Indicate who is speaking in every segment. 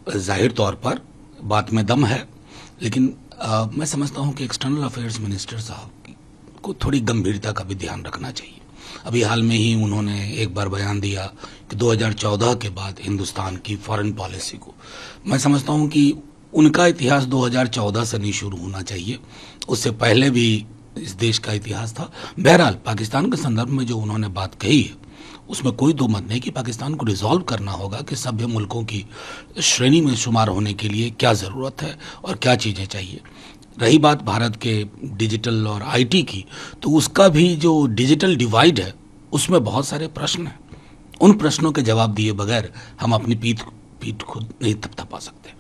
Speaker 1: जाहिर तौर पर बात में दम है, लेकिन मैं समझता हूं कि एक्सटर्नल अफेयर्स मिनिस्टर साहब को थोड़ी गंभीरता का भी ध्यान रखना चाहिए। अभी हाल में ही उन्होंने एक बार बयान दिया कि 2014 के बाद हिंदुस्तान की फॉरेन पॉलिसी को, मैं समझता हूं कि उनका इतिहास 2014 से नहीं शुरू होना चाहिए, उससे पहले भी इस देश का इतिहास था। बहरहाल पाकिस्तान के संदर्भ में जो उन्होंने बात कही है उसमें कोई दो मत नहीं कि पाकिस्तान को रिजॉल्व करना होगा कि सभ्य मुल्कों की श्रेणी में शुमार होने के लिए क्या ज़रूरत है और क्या चीज़ें चाहिए। रही बात भारत के डिजिटल और आईटी की, तो उसका भी जो डिजिटल डिवाइड है उसमें बहुत सारे प्रश्न हैं। उन प्रश्नों के जवाब दिए बगैर हम अपनी पीठ खुद नहीं थपथपा सकते।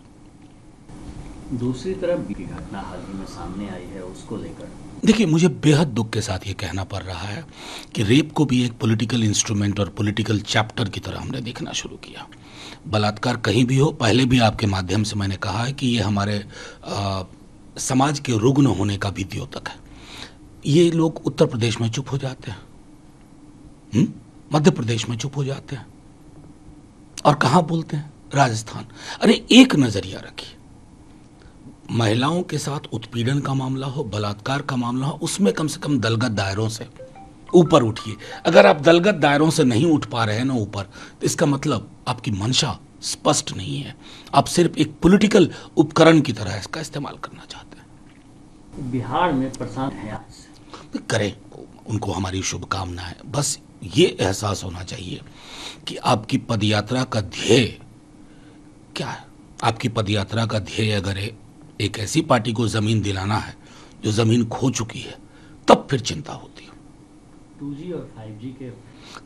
Speaker 2: दूसरी तरफ भी घटना हाल ही में सामने आई है, उसको लेकर
Speaker 1: देखिए, मुझे बेहद दुख के साथ ये कहना पड़ रहा है कि रेप को भी एक पॉलिटिकल इंस्ट्रूमेंट और पॉलिटिकल चैप्टर की तरह हमने देखना शुरू किया। बलात्कार कहीं भी हो, पहले भी आपके माध्यम से मैंने कहा है कि ये हमारे समाज के रुग्ण होने का भी द्योतक है। ये लोग उत्तर प्रदेश में चुप हो जाते हैं, मध्य प्रदेश में चुप हो जाते हैं, और कहाँ बोलते हैं? राजस्थान। अरे एक नजरिया रखिए, महिलाओं के साथ उत्पीड़न का मामला हो, बलात्कार का मामला हो, उसमें कम से कम दलगत दायरों से ऊपर उठिए। अगर आप दलगत दायरों से नहीं उठ पा रहे हैं ना ऊपर, तो इसका मतलब आपकी मंशा स्पष्ट नहीं है। आप सिर्फ एक पॉलिटिकल उपकरण की तरह इसका इस्तेमाल करना चाहते हैं।
Speaker 2: बिहार में प्रशांत है,
Speaker 1: करें, उनको हमारी शुभकामनाएं। बस ये एहसास होना चाहिए कि आपकी पदयात्रा का ध्येय क्या है। आपकी पदयात्रा का ध्येय अगर एक ऐसी पार्टी को जमीन दिलाना है जो जमीन खो चुकी है, तब फिर चिंता होती है।
Speaker 2: 2G और 5G के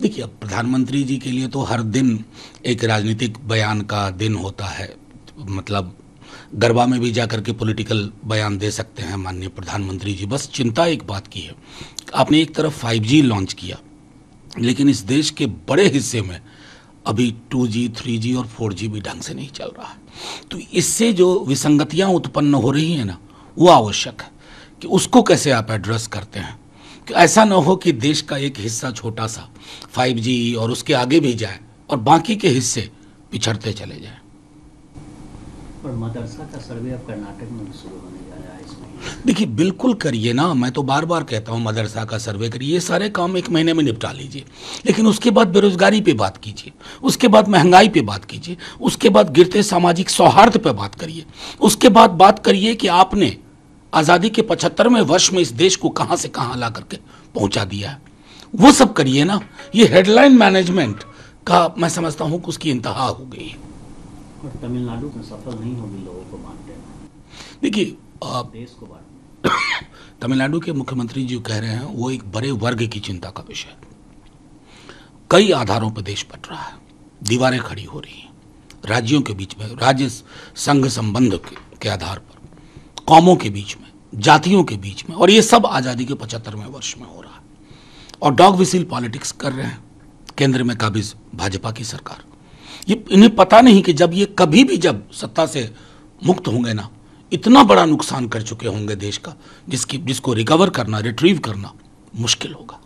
Speaker 1: देखिए, अब प्रधानमंत्री जी के लिए तो हर दिन एक राजनीतिक बयान का दिन होता है। मतलब गरबा में भी जाकर के पॉलिटिकल बयान दे सकते हैं माननीय प्रधानमंत्री जी। बस चिंता एक बात की है, आपने एक तरफ 5G लॉन्च किया, लेकिन इस देश के बड़े हिस्से में अभी 2G, 3G और 4G भी ढंग से नहीं चल रहा है। तो इससे जो विसंगतियां उत्पन्न हो रही हैं ना, वो आवश्यक है कि उसको कैसे आप एड्रेस करते हैं, कि ऐसा ना हो कि देश का एक हिस्सा छोटा सा 5G और उसके आगे भी जाए और बाकी के हिस्से पिछड़ते चले जाएं।
Speaker 2: और मदरसा का सर्वे अब कर्नाटक में भी शुरू होने जा रहा है इसमें।
Speaker 1: देखिए, बिल्कुल करिए ना, मैं तो बार बार कहता हूं मदरसा का सर्वे करिए, ये सारे काम 1 महीने में निपटा लीजिए, लेकिन उसके बाद बेरोजगारी पे बात कीजिए, उसके बाद महंगाई पे बात कीजिए, उसके बाद गिरते सामाजिक सौहार्द पे बात करिए, उसके बाद बात करिए कि आपने आज़ादी के 75वें वर्ष में इस देश को कहां से कहां ला करके पहुंचा दिया है, वो सब करिए ना। ये हेडलाइन मैनेजमेंट का मैं समझता हूं कि उसकी इंतहा हो गई है।
Speaker 2: और तमिलनाडु में सफल नहीं होगी लोगों को बांटने में।
Speaker 1: देखिए,
Speaker 2: देश को बांटने
Speaker 1: तमिलनाडु के मुख्यमंत्री जी कह रहे हैं, वो एक बड़े वर्ग की चिंता का विषय है। कई आधारों पर देश बट रहा है, दीवारें खड़ी हो रही हैं राज्यों के बीच में, राज्य संघ संबंध के आधार पर, कौमों के बीच में, जातियों के बीच में, और ये सब आज़ादी के 75वें वर्ष में हो रहा है। और डॉग विसिल पॉलिटिक्स कर रहे हैं केंद्र में काबिज भाजपा की सरकार। ये इन्हें पता नहीं कि जब ये कभी भी जब सत्ता से मुक्त होंगे ना, इतना बड़ा नुकसान कर चुके होंगे देश का, जिसको रिकवर करना, रिट्रीव करना मुश्किल होगा।